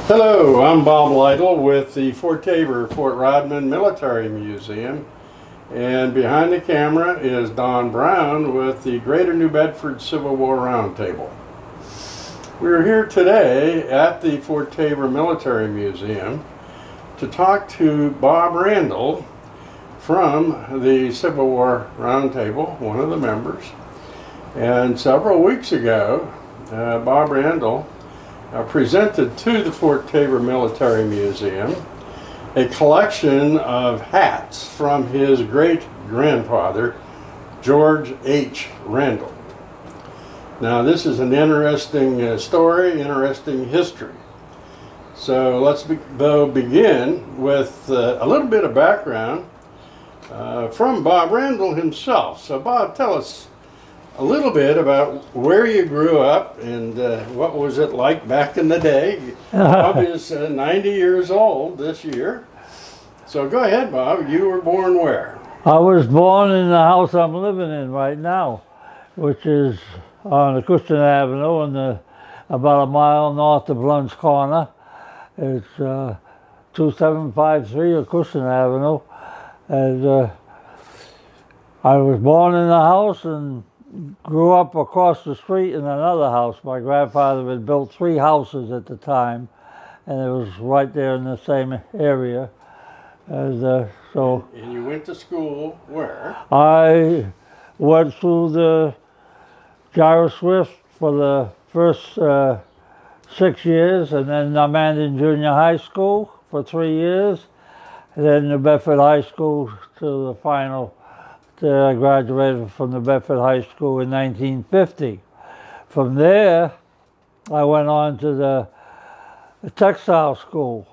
Hello, I'm Bob Lytle with the Fort Taber, Fort Rodman Military Museum, and behind the camera is Don Brown with the Greater New Bedford Civil War Roundtable. We're here today at the Fort Taber Military Museum to talk to Bob Randle from the Civil War Roundtable, one of the members. And several weeks ago, Bob Randle presented to the Fort Taber Military Museum a collection of hats from his great-grandfather, George H. Randle. Now, this is an interesting story, interesting history. So let's begin with a little bit of background from Bob Randle himself. So Bob, tell us a little bit about where you grew up and what was it like back in the day. Bob is 90 years old this year. So go ahead, Bob. You were born where? I was born in the house I'm living in right now, which is on Acushnet Avenue and about a mile north of Blunt's Corner. It's 2753 Acushnet Avenue. And I was born in the house and grew up across the street in another house. My grandfather had built 3 houses at the time, and it was right there in the same area. And you went to school where? I went through the Gyro Swift for the first 6 years, and then I Mandan Junior High School for 3 years, and then New Bedford High School to the final. I graduated from the Bedford High School in 1950. From there, I went on to the textile school,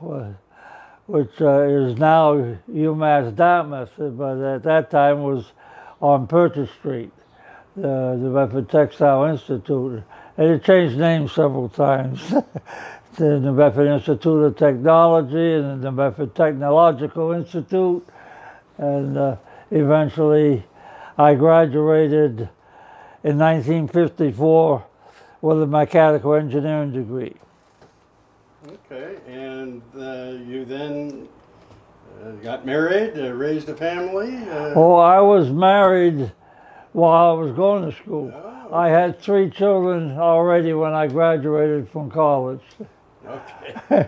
which is now UMass Dartmouth, but at that time was on Purchase Street, the Bedford Textile Institute. And it changed names several times. The New Bedford Institute of Technology and the New Bedford Technological Institute. And eventually, I graduated in 1954 with a mechanical engineering degree. Okay, and you then got married, raised a family? Oh, I was married while I was going to school. Oh. I had 3 children already when I graduated from college. Okay.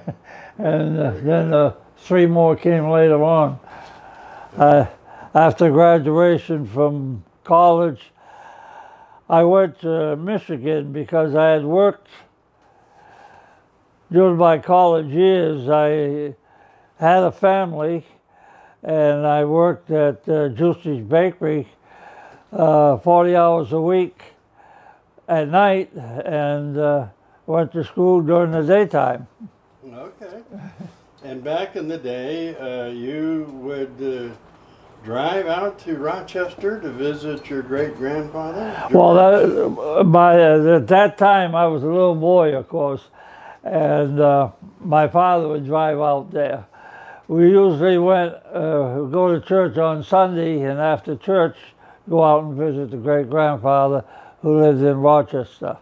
And then 3 more came later on. After graduation from college, I went to Michigan because I had worked during my college years. I had a family, and I worked at Juicy's Bakery 40 hours a week at night, and went to school during the daytime. Okay. And back in the day, you would drive out to Rochester to visit your great-grandfather? Well, at that time, I was a little boy, of course, and my father would drive out there. We usually go to church on Sunday, and after church, go out and visit the great-grandfather who lived in Rochester.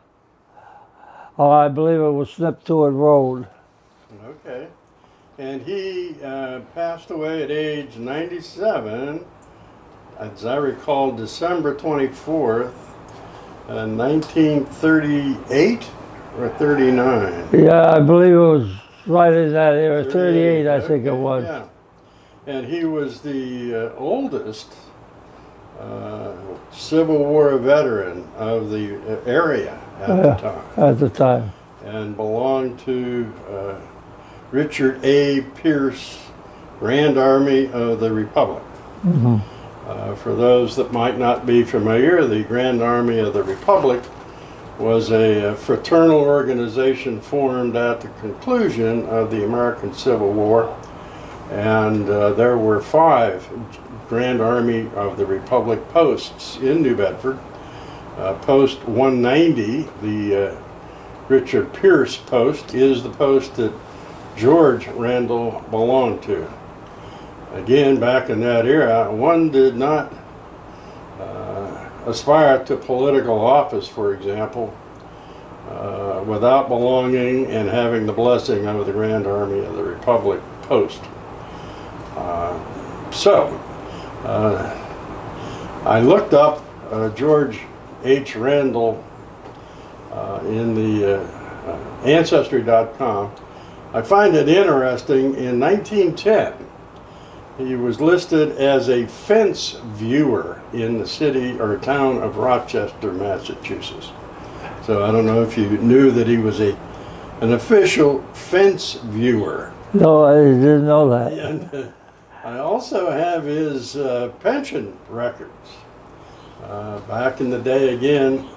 Oh, I believe it was Sniptuit Road. Okay. And he passed away at age 97, as I recall, December 24th, 1938 or 39? Yeah, I believe it was right in that area, 38 I think it was. Yeah. And he was the oldest Civil War veteran of the area at the time. At the time. And belonged to Richard A. Pierce, Grand Army of the Republic. Mm-hmm. For those that might not be familiar, the Grand Army of the Republic was a fraternal organization formed at the conclusion of the American Civil War, and there were 5 Grand Army of the Republic posts in New Bedford. Post 190, the Richard Pierce post, is the post that George Randle belonged to. Again, back in that era, one did not aspire to political office, for example, without belonging and having the blessing of the Grand Army of the Republic post. I looked up George H. Randle in the Ancestry.com. I find it interesting, in 1910, he was listed as a fence viewer in the city or town of Rochester, Massachusetts. So I don't know if you knew that he was an official fence viewer. No, I didn't know that. And I also have his pension records. Back in the day, again,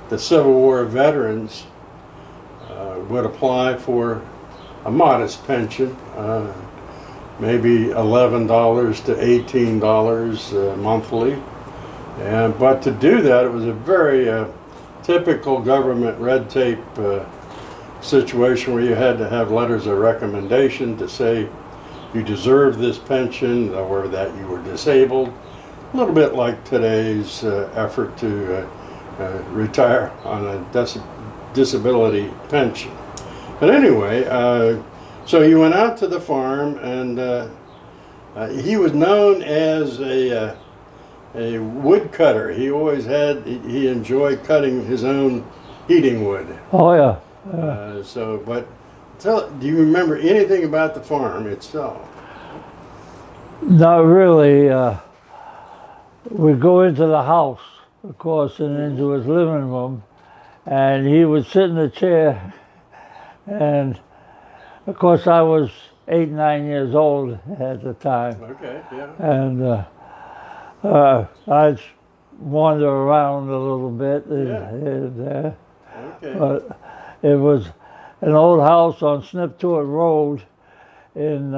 the Civil War veterans would apply for a modest pension, maybe $11 to $18 monthly. But to do that, it was a very typical government red tape situation where you had to have letters of recommendation to say you deserve this pension or that you were disabled. A little bit like today's effort to retire on a disability pension. But anyway, so you went out to the farm, and he was known as a woodcutter. He always he enjoyed cutting his own heating wood. Oh, yeah. But do you remember anything about the farm itself? Not really. We'd go into the house, of course, and into his living room, and he would sit in a chair, and of course I was 8, 9 years old at the time. Okay, yeah. And I'd wander around a little bit. Okay. But it was an old house on Sniptort Road in,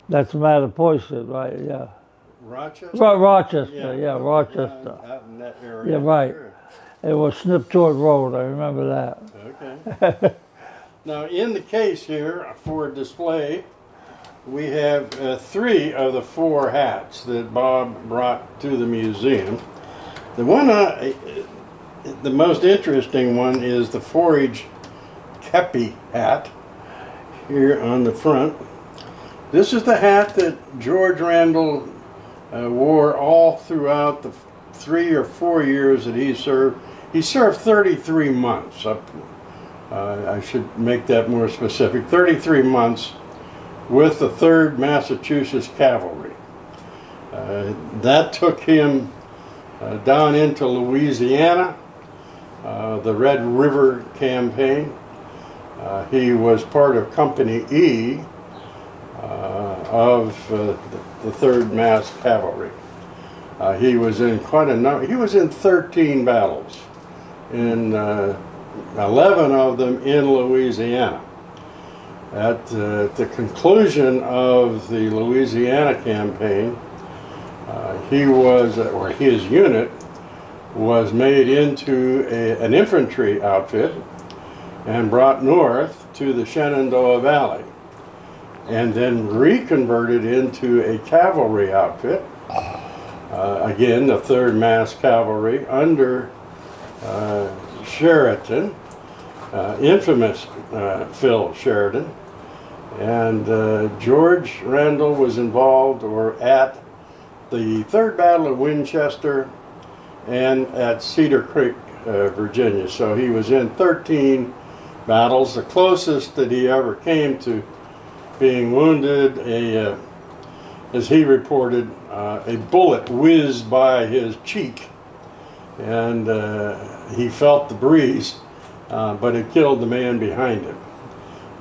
that's Mattapoisett, right? Yeah. Rochester? Rochester, yeah, Rochester. Out in that area. Yeah, right. Sure. It was Sniptort Road, I remember that. Okay. Now, in the case here for display, we have 3 of the 4 hats that Bob brought to the museum. The one, the most interesting one is the forage kepi hat here on the front. This is the hat that George Randle wore all throughout the 3 or 4 years that he served. He served 33 months. I should make that more specific. 33 months with the 3rd Massachusetts Cavalry. That took him down into Louisiana, the Red River campaign. He was part of Company E of the 3rd Mass Cavalry. He was in quite a number. He was in 13 battles, in 11 of them in Louisiana. At the conclusion of the Louisiana campaign, his unit was made into an infantry outfit and brought north to the Shenandoah Valley, and then reconverted into a cavalry outfit. Again, the 3rd Mass Cavalry under Sheridan, infamous Phil Sheridan. And George Randle was involved at the 3rd Battle of Winchester and at Cedar Creek, Virginia. So he was in 13 battles. The closest that he ever came to being wounded, as he reported, a bullet whizzed by his cheek, and he felt the breeze, but it killed the man behind him.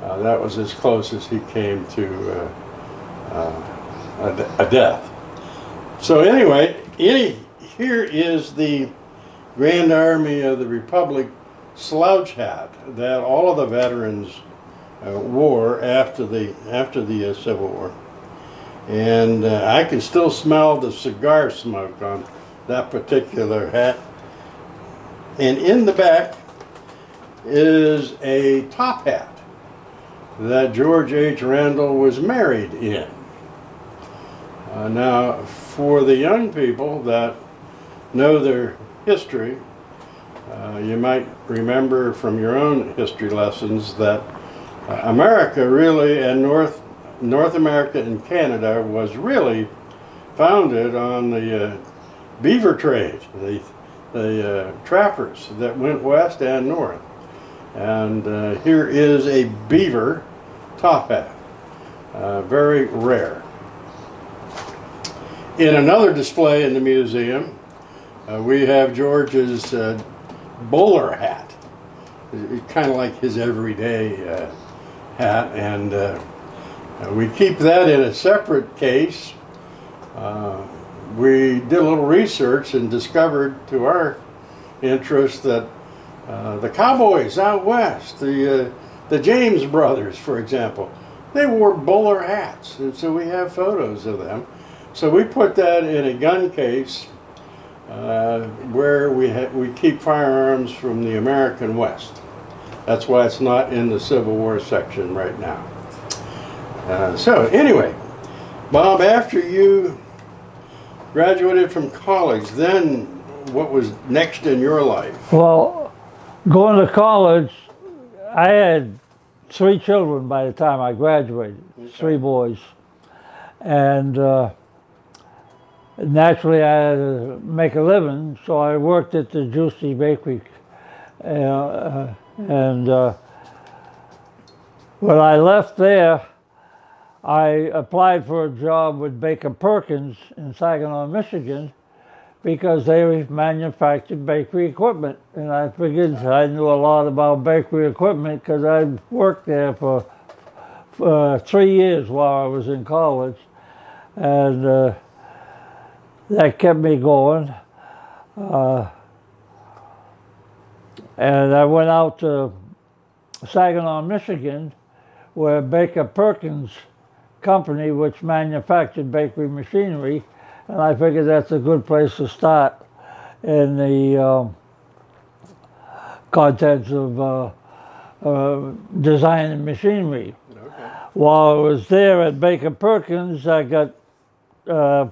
That was as close as he came to a death. So anyway, here is the Grand Army of the Republic slouch hat that all of the veterans wore after the Civil War. And I can still smell the cigar smoke on that particular hat. And in the back is a top hat that George H. Randle was married in. Now, for the young people that know their history, You might remember from your own history lessons that America really, and North America and Canada, was really founded on the beaver trade, the trappers that went west and north. And here is a beaver top hat, very rare. In another display in the museum, we have George's bowler hat. It's kind of like his everyday hat, and we keep that in a separate case. We did a little research and discovered, to our interest, that the cowboys out west, the James brothers, for example, they wore bowler hats, and so we have photos of them. So we put that in a gun case where we keep firearms from the American West. That's why it's not in the Civil War section right now. So anyway, Bob, after you graduated from college, then what was next in your life? Well, going to college, I had 3 children by the time I graduated, okay. 3 boys. And naturally I had to make a living, so I worked at the Juicy Bakery. When I left there, I applied for a job with Baker Perkins in Saginaw, Michigan, because they manufactured bakery equipment. And I figured I knew a lot about bakery equipment because I worked there for 3 years while I was in college. And that kept me going. And I went out to Saginaw, Michigan, where Baker Perkins company, which manufactured bakery machinery, and I figured that's a good place to start in the contents of design and machinery. Okay. While I was there at Baker Perkins, I got I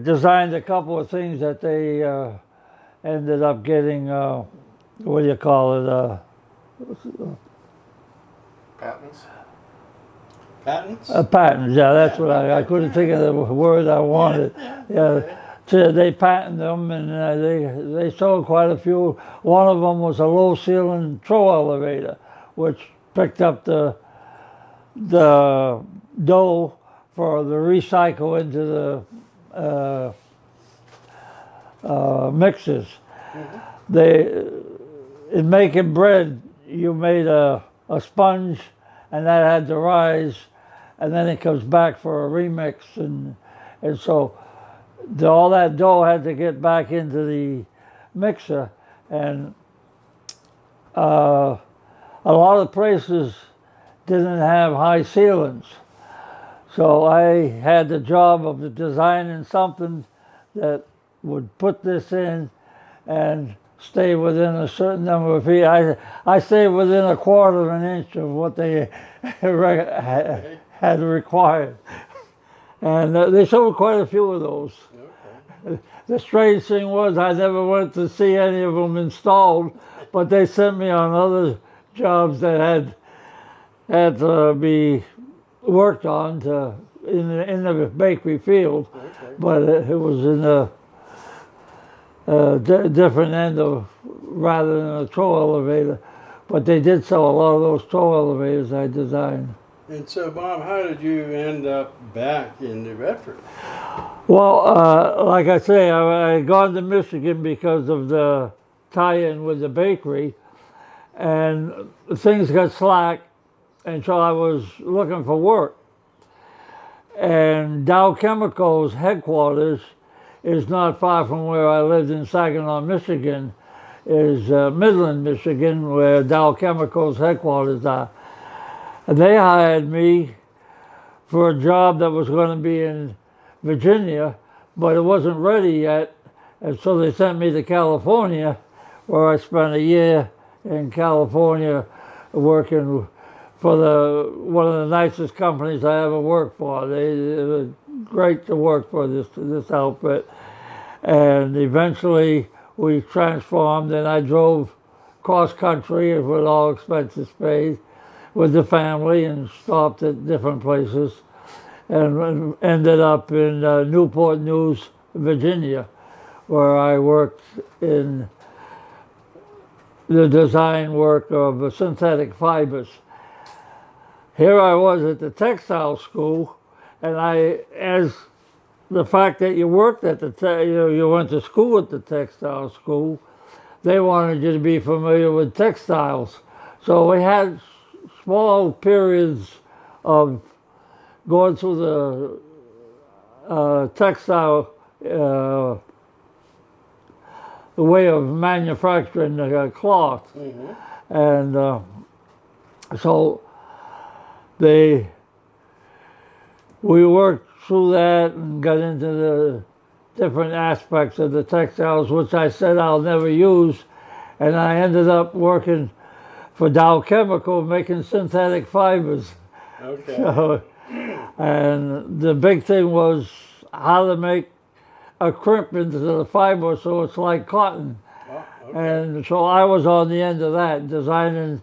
designed a couple of things that they ended up getting, what do you call it? Patents? Patents? Patents, yeah, that's what I couldn't think of the word I wanted. Yeah, so they patented them, and they sold quite a few. One of them was a low ceiling throw elevator, which picked up the dough for the recycle into the mixes. Mm-hmm. In making bread, you made a sponge, and that had to rise, and then it comes back for a remix, and so all that dough had to get back into the mixer, and a lot of places didn't have high ceilings, so I had the job of designing something that would put this in and stay within a certain number of feet. I stayed within 1/4 of an inch of what they had required. And they sold quite a few of those. Okay. The strange thing was I never went to see any of them installed, but they sent me on other jobs that had to be worked on in the bakery field. Okay. But it was in a different end of, rather than a tow elevator. But they did sell a lot of those tow elevators I designed. And so, Bob, how did you end up back in New Bedford? Well, like I say, I had gone to Michigan because of the tie-in with the bakery, and things got slack, and so I was looking for work. And Dow Chemicals headquarters is not far from where I lived in Saginaw, Michigan, is Midland, Michigan, where Dow Chemicals headquarters are. And they hired me for a job that was going to be in Virginia, but it wasn't ready yet, and so they sent me to California, where I spent a year in California working for one of the nicest companies I ever worked for. They were great to work for, this outfit. And eventually we transformed, and I drove cross country with all expenses paid with the family and stopped at different places and ended up in Newport News, Virginia, where I worked in the design work of synthetic fibers. Here I was at the textile school, and as the fact that you worked at you went to school at the textile school, they wanted you to be familiar with textiles. So we had small periods of going through the textile, the way of manufacturing the cloth. Mm-hmm. And so we worked through that and got into the different aspects of the textiles, which I said I'll never use. And I ended up working for Dow Chemical making synthetic fibers. Okay. So, and the big thing was how to make a crimp into the fiber so it's like cotton. Oh, okay. And so I was on the end of that, designing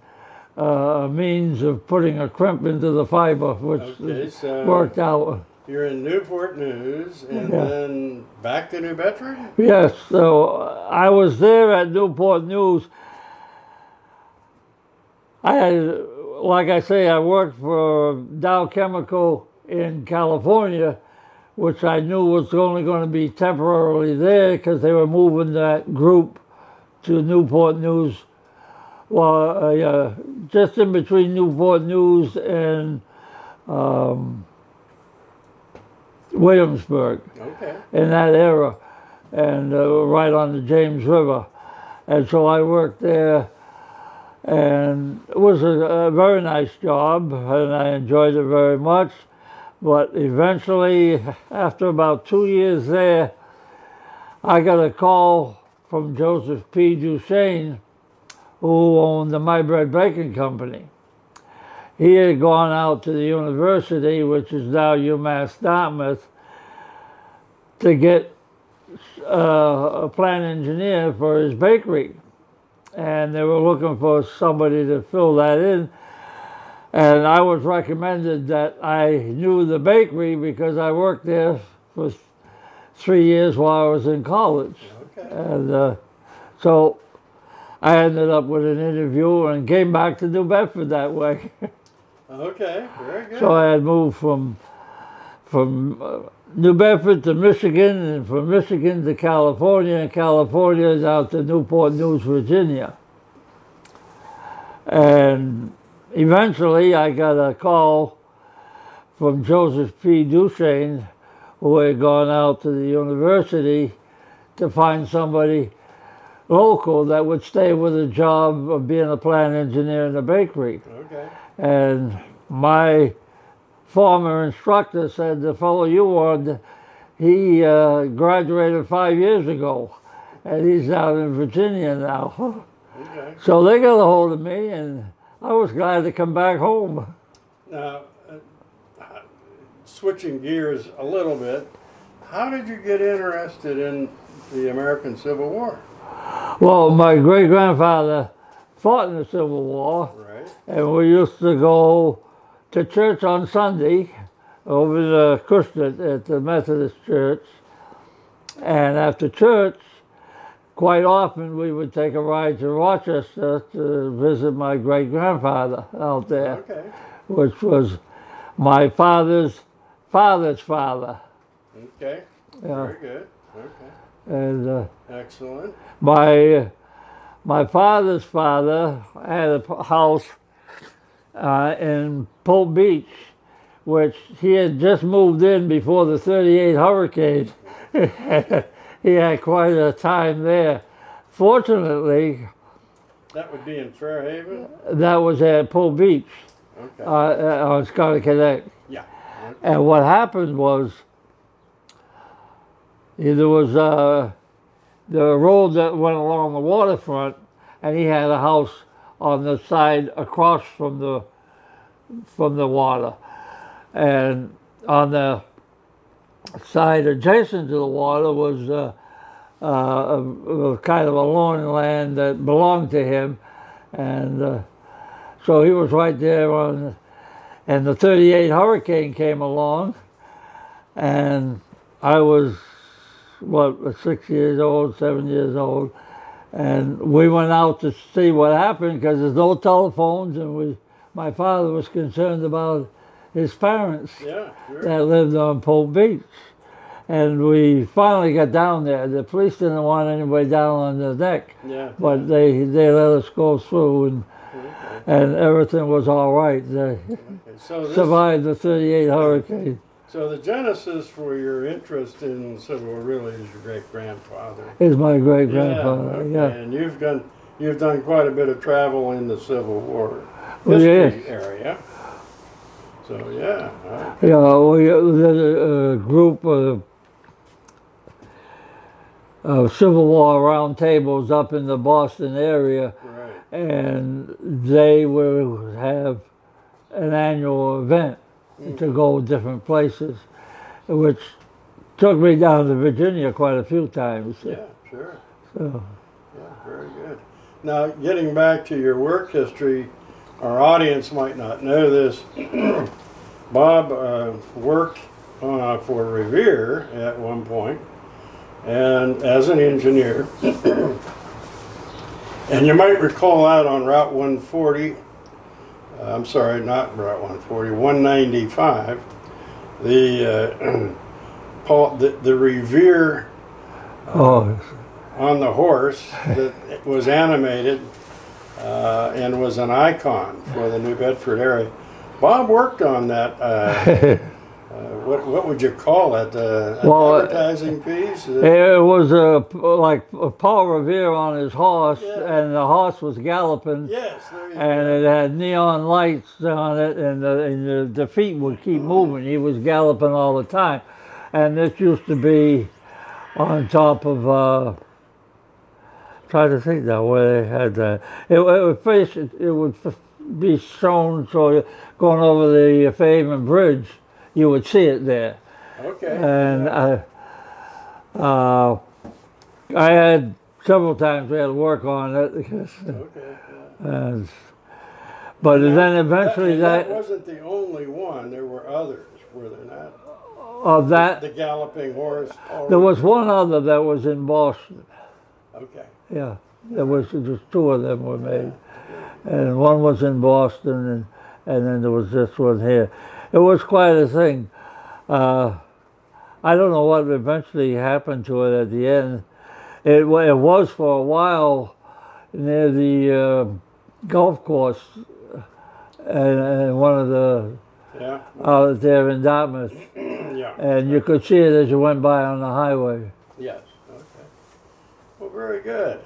a means of putting a crimp into the fiber, which worked out. You're in Newport News, and then back to New Bedford? Yes, so I was there at Newport News. Like I say, I worked for Dow Chemical in California, which I knew was only going to be temporarily there because they were moving that group to Newport News. Well, just in between Newport News and Williamsburg, in that era, and right on the James River. And so I worked there, and it was a very nice job, and I enjoyed it very much. But eventually, after about 2 years there, I got a call from Joseph P. Duchesne, who owned the My Bread Baking Company. He had gone out to the university, which is now UMass Dartmouth, to get a plant engineer for his bakery. And they were looking for somebody to fill that in. And I was recommended that I knew the bakery because I worked there for 3 years while I was in college. Okay. And so I ended up with an interview and came back to New Bedford that way. Okay, very good. So I had moved from New Bedford to Michigan, and from Michigan to California, and California down to Newport News, Virginia. And eventually I got a call from Joseph P. Duchesne, who had gone out to the university to find somebody local that would stay with a job of being a plant engineer in a bakery. Okay. And my former instructor said, the fellow you warned, he graduated 5 years ago, and he's out in Virginia now. Okay. So they got a hold of me, and I was glad to come back home. Now, switching gears a little bit, how did you get interested in the American Civil War? Well, my great-grandfather fought in the Civil War, Right. and we used to go to church on Sunday over the Cushnet at the Methodist Church. And after church, quite often we would take a ride to Rochester to visit my great-grandfather out there, which was my father's father's father. Okay, very good. Okay. And excellent. My father's father had a house in Polk Beach, which he had just moved in before the '38 hurricane. He had quite a time there. Fortunately, that would be in Fairhaven? That was at Polk Beach, okay. On Scottaconnect. Yeah. Okay. And what happened was, there was the road that went along the waterfront, and he had a house on the side across from the water, and on the side adjacent to the water was kind of a lawn land that belonged to him, and so he was right there on. And the '38 hurricane came along, and I was what 6 years old, 7 years old, and we went out to see what happened because there's no telephones, and my father was concerned about his parents that lived on Pope Beach. And we finally got down there. The police didn't want anybody down on the deck, but they let us go through, and everything was all right. They survived the '38 hurricane. So the genesis for your interest in Civil War really is your great-grandfather. Is my great-grandfather, yeah. And you've done quite a bit of travel in the Civil War history area. So yeah. There's a group of Civil War round tables up in the Boston area, and they will have an annual event to go different places, which took me down to Virginia quite a few times. Yeah, sure. So. Yeah, very good. Now, getting back to your work history, our audience might not know this. Bob worked for Revere at one point, and as an engineer. And you might recall out on Route 140, I'm sorry, not Route 140, 195, the Revere on the horse that was animated and was an icon for the New Bedford area. Bob worked on that. What would you call it? Advertising piece? It was like Paul Revere on his horse, and the horse was galloping. Yes, and it had neon lights on it, and the feet would keep moving. He was galloping all the time, and this used to be on top of. Try to think now where they had that. It would be shown, so going over the Fairhaven Bridge, you would see it there. Okay. And I had several times we had to work on it because. But then eventually that wasn't the only one. There were others, were there not? Of that. The galloping horse. There was one other that was in Boston. Okay. Yeah, there was just two of them were made, and one was in Boston, and then there was this one here. It was quite a thing. I don't know what eventually happened to it at the end. It was for a while near the golf course, and one of the out there in Dartmouth, and you could see it as you went by on the highway. Yes. Well, very good.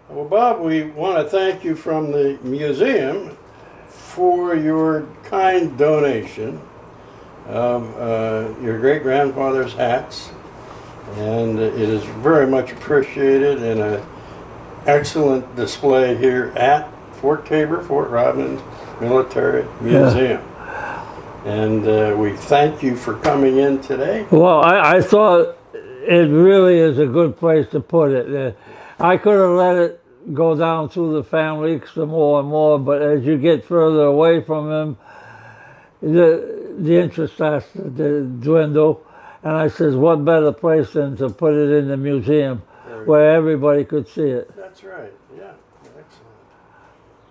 Well, Bob, we want to thank you from the museum for your kind donation of your great-grandfather's hats, and it is very much appreciated and an excellent display here at Fort Tabor, Fort Rodman Military Museum. And we thank you for coming in today. Well, I thought it really is a good place to put it. I could have let it go down through the family some more and more, but as you get further away from him, the interest starts to dwindle. And I says, what better place than to put it in the museum where everybody could see it. That's right, yeah, excellent.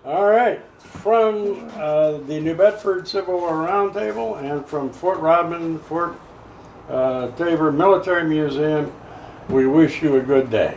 All right, from the New Bedford Civil War Roundtable and from Fort Rodman, Fort Tabor Military Museum, we wish you a good day.